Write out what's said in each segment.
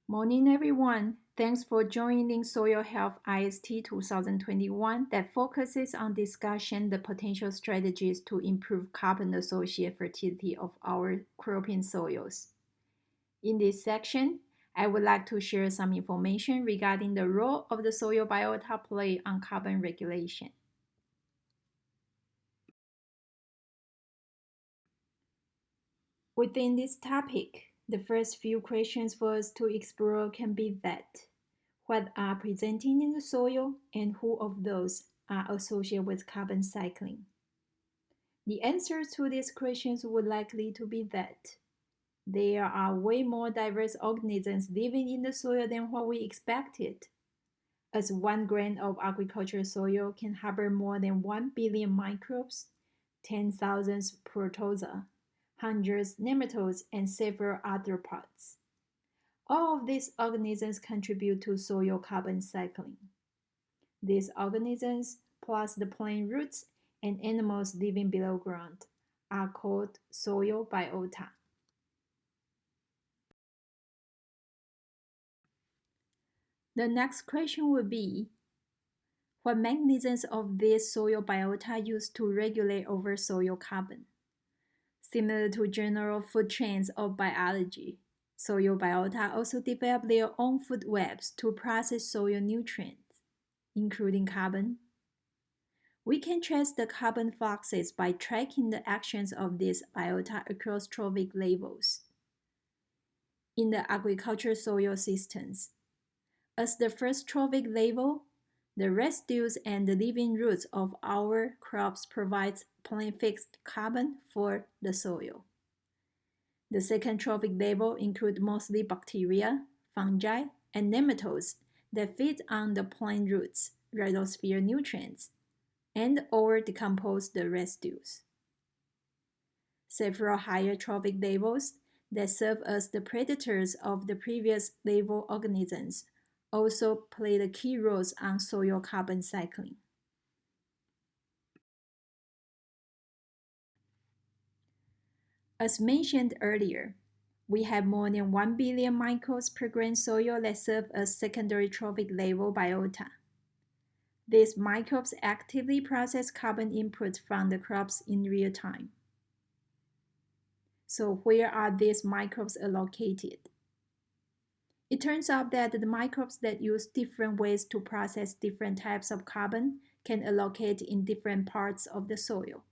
Morning, everyone. Thanks for joining Soil Health IST 2021 that focuses on discussion the potential strategies to improve carbon-associated fertility of our cropping soils. In this section, I would like to share some information regarding the role of the soil biota play on carbon regulation. Within this topic, the first few questions for us to explore can be that what are presenting in the soil and who of those are associated with carbon cycling? The answers to these questions would likely to be that there are way more diverse organisms living in the soil than what we expected, as 1 grain of agricultural soil can harbor more than 1 billion microbes, 10,000 protozoa, hundreds nematodes, and several arthropods. All of these organisms contribute to soil carbon cycling. These organisms, plus the plant roots and animals living below ground, are called soil biota. The next question would be, what mechanisms of this soil biota used to regulate over soil carbon? Similar to general food chains of biology, soil biota also develop their own food webs to process soil nutrients, including carbon. We can trace the carbon fluxes by tracking the actions of these biota across trophic levels. In the agricultural soil systems, as the first trophic level, the residues and the living roots of our crops provide plant fixed carbon for the soil. The second trophic level includes mostly bacteria, fungi, and nematodes that feed on the plant roots, rhizosphere nutrients, and or decompose the residues. Several higher trophic levels that serve as the predators of the previous level organisms also play the key roles on soil carbon cycling. As mentioned earlier, we have more than 1 billion microbes per grain soil that serve as secondary trophic level biota. These microbes actively process carbon input from the crops in real time. So where are these microbes located? It turns out that the microbes that use different ways to process different types of carbon can allocate in different parts of the soil.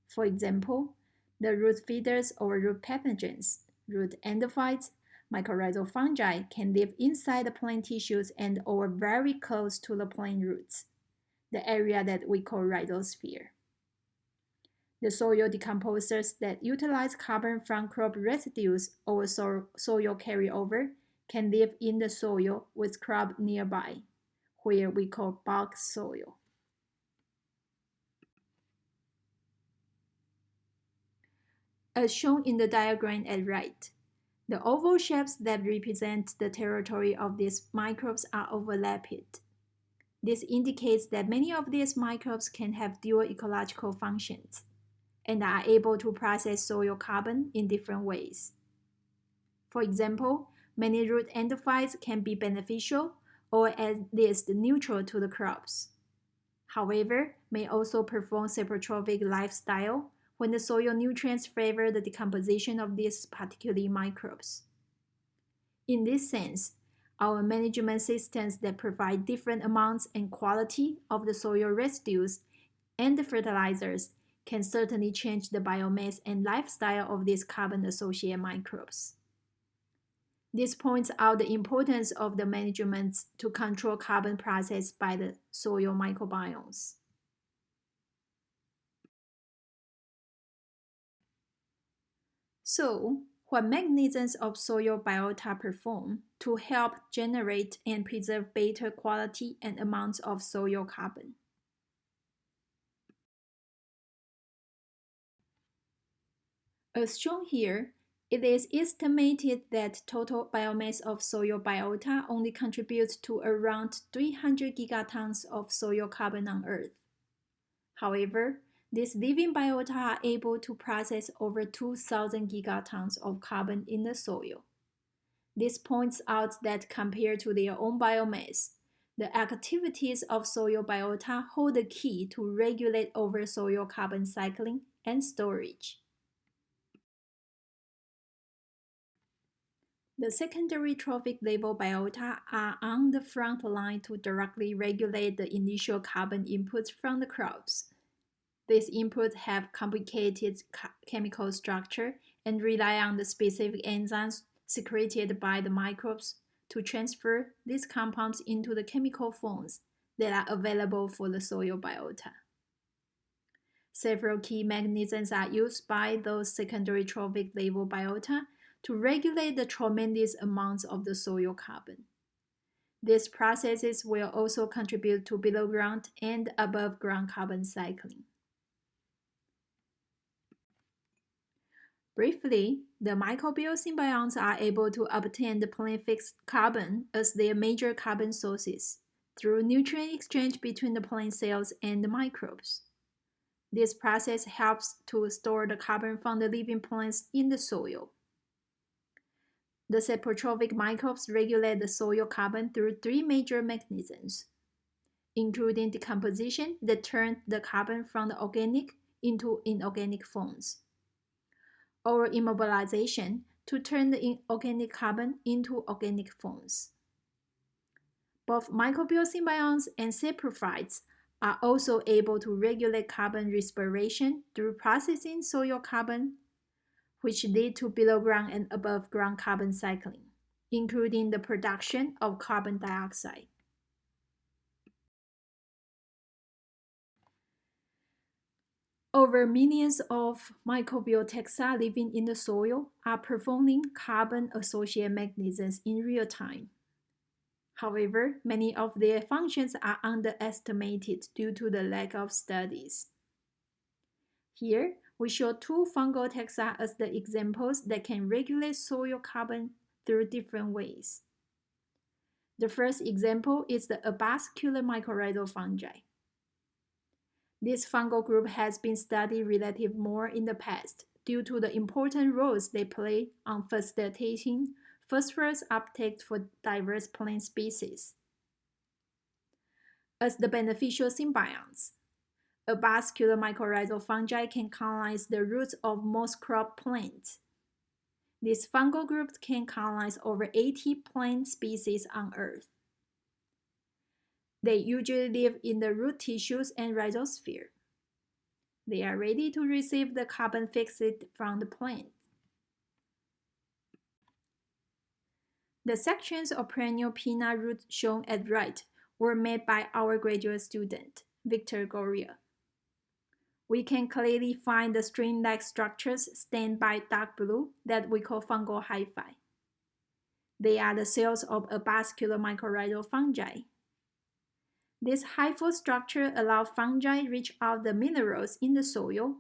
For example, the root feeders or root pathogens, root endophytes, mycorrhizal fungi can live inside the plant tissues and or very close to the plant roots, the area that we call rhizosphere. The soil decomposers that utilize carbon from crop residues or soil carryover can live in the soil with crop nearby, where we call bulk soil. As shown in the diagram at right, the oval shapes that represent the territory of these microbes are overlapped. This indicates that many of these microbes can have dual ecological functions and are able to process soil carbon in different ways. For example, many root endophytes can be beneficial or at least neutral to the crops. However, may also perform saprotrophic lifestyle when the soil nutrients favor the decomposition of these particular microbes. In this sense, our management systems that provide different amounts and quality of the soil residues and the fertilizers can certainly change the biomass and lifestyle of these carbon-associated microbes. This points out the importance of the management to control carbon process by the soil microbiomes. So, what mechanisms of soil biota perform to help generate and preserve better quality and amounts of soil carbon? As shown here, it is estimated that total biomass of soil biota only contributes to around 300 gigatons of soil carbon on Earth. However, these living biota are able to process over 2,000 gigatons of carbon in the soil. This points out that compared to their own biomass, the activities of soil biota hold the key to regulate over soil carbon cycling and storage. The secondary trophic level biota are on the front line to directly regulate the initial carbon inputs from the crops. These inputs have complicated chemical structure and rely on the specific enzymes secreted by the microbes to transfer these compounds into the chemical forms that are available for the soil biota. Several key mechanisms are used by those secondary trophic level biota to regulate the tremendous amounts of the soil carbon. These processes will also contribute to below ground and above ground carbon cycling. Briefly, the microbial symbionts are able to obtain the plant fixed carbon as their major carbon sources through nutrient exchange between the plant cells and the microbes. This process helps to store the carbon from the living plants in the soil. The saprotrophic microbes regulate the soil carbon through three major mechanisms, including decomposition that turns the carbon from the organic into inorganic forms, or immobilization to turn the inorganic carbon into organic forms. Both microbial symbionts and saprophytes are also able to regulate carbon respiration through processing soil carbon, which lead to below ground and above ground carbon cycling, including the production of carbon dioxide. Over millions of microbial taxa living in the soil are performing carbon-associated mechanisms in real time. However, many of their functions are underestimated due to the lack of studies. Here, we show two fungal taxa as the examples that can regulate soil carbon through different ways. The first example is the avascular mycorrhizal fungi. This fungal group has been studied relatively more in the past due to the important roles they play on facilitating phosphorus uptake for diverse plant species. As the beneficial symbionts, avascular mycorrhizal fungi can colonize the roots of most crop plants. These fungal groups can colonize over 80 plant species on Earth. They usually live in the root tissues and rhizosphere. They are ready to receive the carbon fixed from the plant. The sections of perennial peanut root shown at right were made by our graduate student, Victor Goria. We can clearly find the string-like structures stained by dark blue that we call fungal hyphae. They are the cells of avascular mycorrhizal fungi. This hyphal structure allows fungi reach out the minerals in the soil,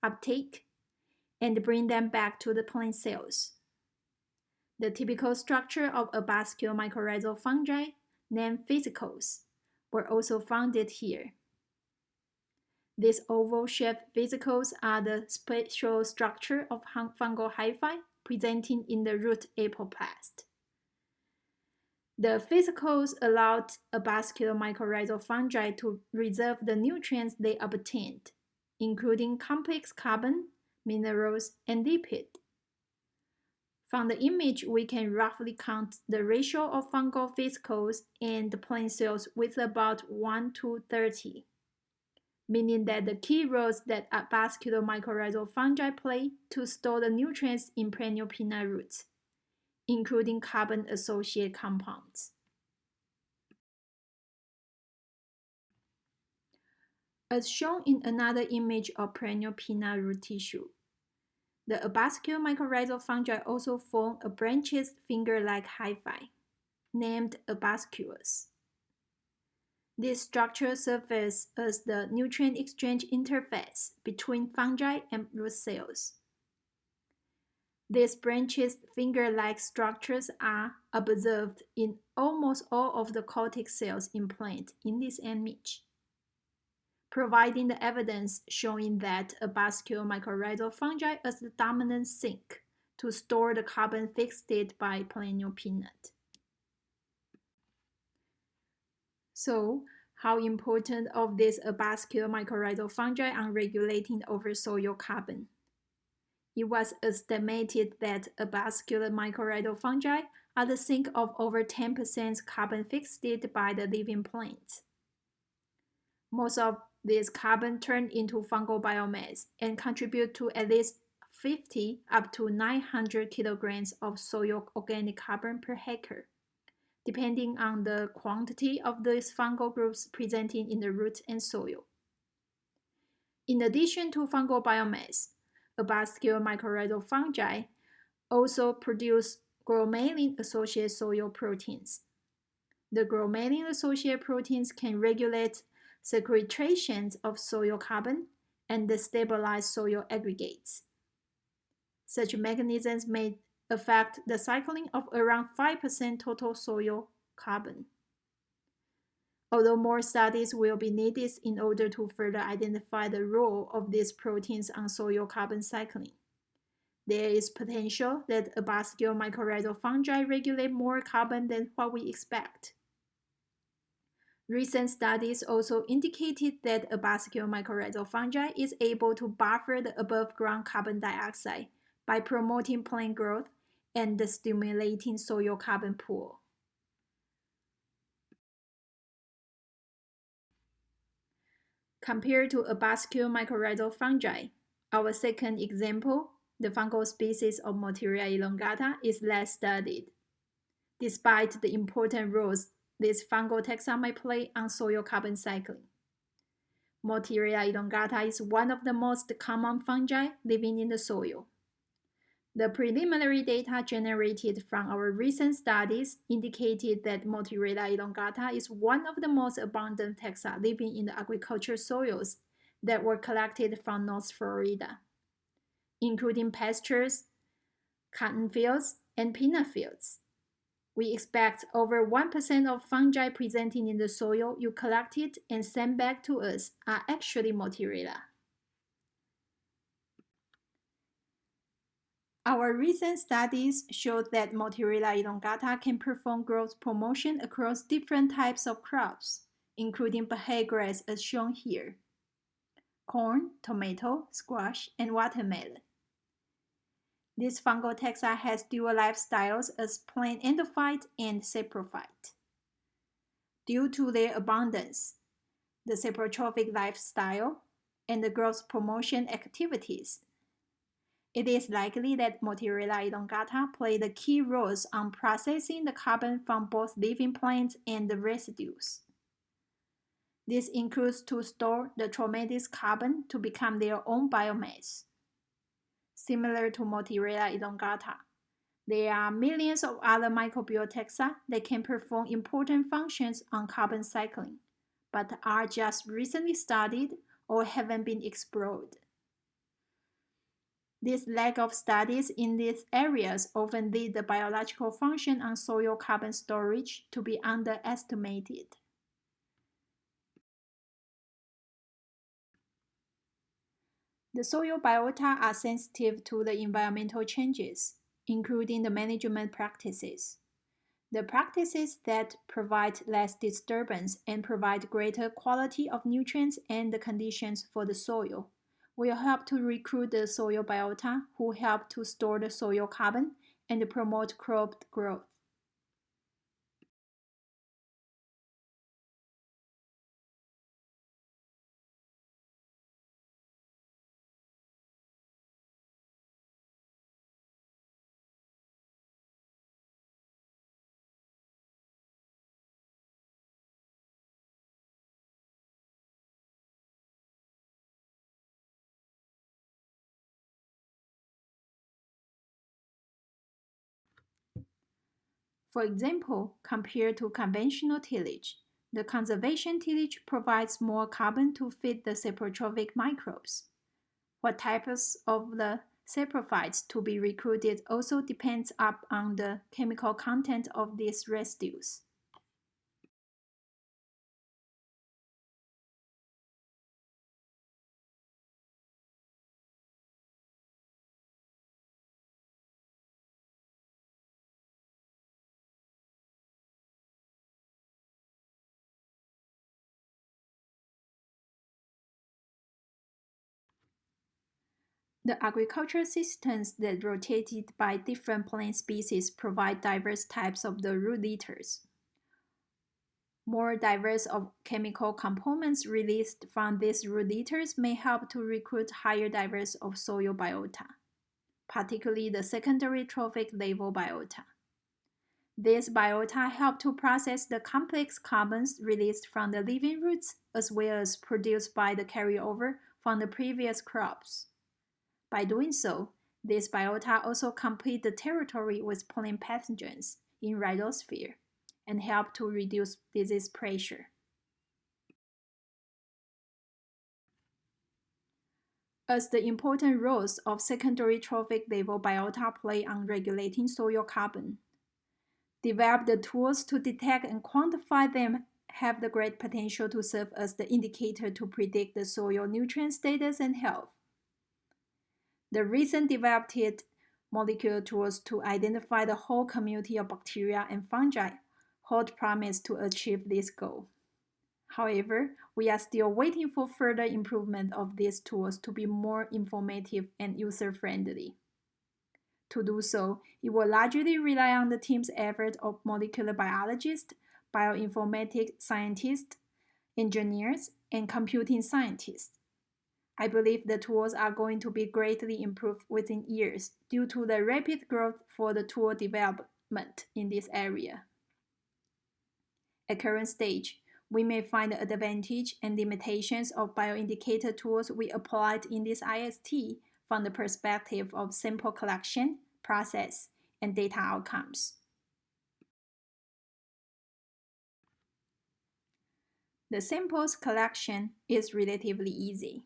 uptake, and bring them back to the plant cells. The typical structure of avascular mycorrhizal fungi, named vesicles, were also founded here. These oval-shaped vesicles are the spatial structure of fungal hyphae presenting in the root apoplast. The vesicles allowed avascular mycorrhizal fungi to reserve the nutrients they obtained, including complex carbon, minerals, and lipid. From the image, we can roughly count the ratio of fungal vesicles and plant cells with about 1 to 30, meaning that the key roles that avascular mycorrhizal fungi play to store the nutrients in perennial peanut roots, including carbon-associated compounds. As shown in another image of perennial peanut root tissue, the avascular mycorrhizal fungi also form a branched finger-like hyphae, named avasculus. This structure serves as the nutrient exchange interface between fungi and root cells. These branched finger-like structures are observed in almost all of the cortex cells in plants in this image, providing the evidence showing that avascular mycorrhizal fungi as the dominant sink to store the carbon fixed by perennial peanut. So, how important of this arbuscular mycorrhizal fungi on regulating over soil carbon? It was estimated that arbuscular mycorrhizal fungi are the sink of over 10% carbon fixed by the living plants. Most of this carbon turn into fungal biomass and contribute to at least 50 up to 900 kilograms of soil organic carbon per hectare, depending on the quantity of these fungal groups presenting in the root and soil. In addition to fungal biomass, arbuscular mycorrhizal fungi also produce growth-associated soil proteins. The growth-associated proteins can regulate sequestrations of soil carbon and stabilize soil aggregates. Such mechanisms may affect the cycling of around 5% total soil carbon. Although more studies will be needed in order to further identify the role of these proteins on soil carbon cycling, there is potential that arbuscular mycorrhizal fungi regulate more carbon than what we expect. Recent studies also indicated that arbuscular mycorrhizal fungi is able to buffer the above-ground carbon dioxide by promoting plant growth and stimulating soil carbon pool. Compared to arbuscular mycorrhizal fungi, our second example, the fungal species of Motiria elongata, is less studied, despite the important roles this fungal taxa may play on soil carbon cycling. Motiria elongata is one of the most common fungi living in the soil. The preliminary data generated from our recent studies indicated that Motiria elongata is one of the most abundant taxa living in the agricultural soils that were collected from North Florida, including pastures, cotton fields, and peanut fields. We expect over 1% of fungi presenting in the soil you collected and sent back to us are actually Motiria. Our recent studies showed that Motiria elongata can perform growth promotion across different types of crops, including Bahay grass as shown here, corn, tomato, squash, and watermelon. This fungal taxa has dual lifestyles as plant endophyte and saprophyte. Due to their abundance, the saprotrophic lifestyle, and the growth promotion activities, it is likely that Motiria elongata play the key roles on processing the carbon from both living plants and the residues. This includes to store the tremendous carbon to become their own biomass. Similar to Motiria elongata, there are millions of other microbial taxa that can perform important functions on carbon cycling, but are just recently studied or haven't been explored. This lack of studies in these areas often lead the biological function on soil carbon storage to be underestimated. The soil biota are sensitive to the environmental changes, including the management practices. The practices that provide less disturbance and provide greater quality of nutrients and the conditions for the soil will help to recruit the soil biota who help to store the soil carbon and promote crop growth. For example, compared to conventional tillage, the conservation tillage provides more carbon to feed the saprotrophic microbes. What types of the saprophytes to be recruited also depends on the chemical content of these residues. The agricultural systems that rotated by different plant species provide diverse types of the root litters. More diverse of chemical components released from these root litters may help to recruit higher diverse of soil biota, particularly the secondary trophic level biota. These biota help to process the complex carbons released from the living roots as well as produced by the carryover from the previous crops. By doing so, these biota also complete the territory with plant pathogens in rhizosphere and help to reduce disease pressure. As the important roles of secondary trophic level biota play on regulating soil carbon, develop the tools to detect and quantify them have the great potential to serve as the indicator to predict the soil nutrient status and health. The recent developed molecular tools to identify the whole community of bacteria and fungi hold promise to achieve this goal. However, we are still waiting for further improvement of these tools to be more informative and user-friendly. To do so, it will largely rely on the team's effort of molecular biologists, bioinformatics scientists, engineers, and computing scientists. I believe the tools are going to be greatly improved within years due to the rapid growth for the tool development in this area. At current stage, we may find the advantage and limitations of bioindicator tools we applied in this IST from the perspective of sample collection, process, and data outcomes. The samples collection is relatively easy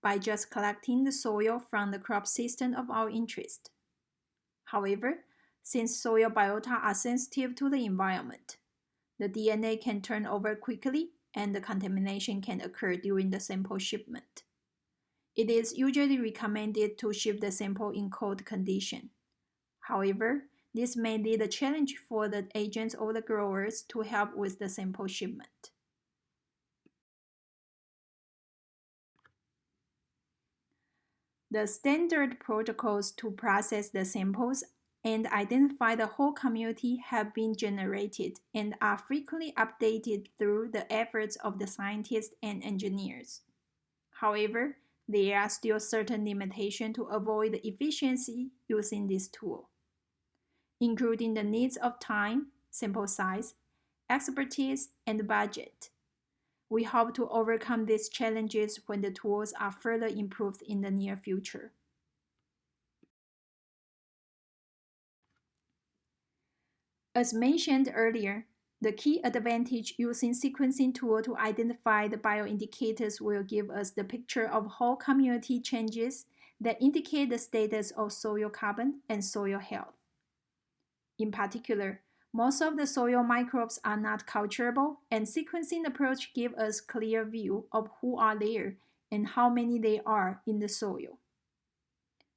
by just collecting the soil from the crop system of our interest. However, since soil biota are sensitive to the environment, the DNA can turn over quickly and the contamination can occur during the sample shipment. It is usually recommended to ship the sample in cold condition. However, this may be the challenge for the agents or the growers to help with the sample shipment. The standard protocols to process the samples and identify the whole community have been generated and are frequently updated through the efforts of the scientists and engineers. However, there are still certain limitations to avoid the efficiency using this tool, including the needs of time, sample size, expertise, and budget. We hope to overcome these challenges when the tools are further improved in the near future. As mentioned earlier, the key advantage using sequencing tool to identify the bioindicators will give us the picture of whole community changes that indicate the status of soil carbon and soil health. In particular, most of the soil microbes are not culturable, and sequencing approach give us clear view of who are there and how many they are in the soil.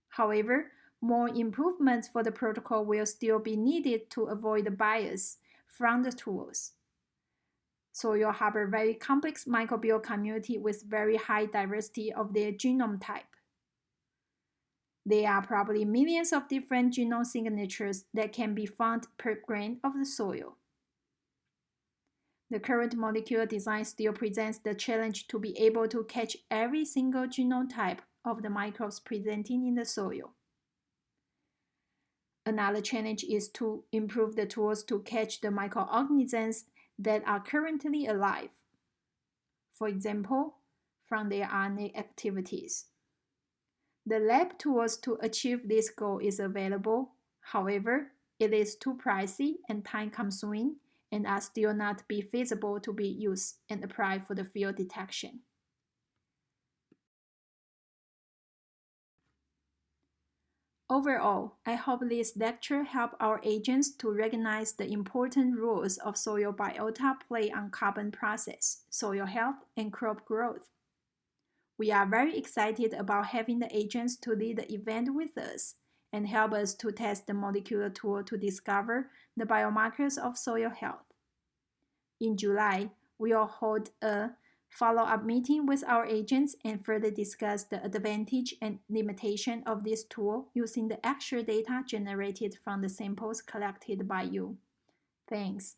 However, more improvements for the protocol will still be needed to avoid the bias from the tools. Soil harbor very complex microbial community with very high diversity of their genome type. There are probably millions of different genome signatures that can be found per grain of the soil. The current molecular design still presents the challenge to be able to catch every single genome type of the microbes presenting in the soil. Another challenge is to improve the tools to catch the microorganisms that are currently alive, for example, from their RNA activities. The lab tools to achieve this goal is available. However, it is too pricey and time-consuming and are still not be feasible to be used and applied for the field detection. Overall, I hope this lecture helped our agents to recognize the important roles of soil biota play on carbon process, soil health, and crop growth. We are very excited about having the agents to lead the event with us and help us to test the molecular tool to discover the biomarkers of soil health. In July, we will hold a follow-up meeting with our agents and further discuss the advantage and limitation of this tool using the actual data generated from the samples collected by you. Thanks.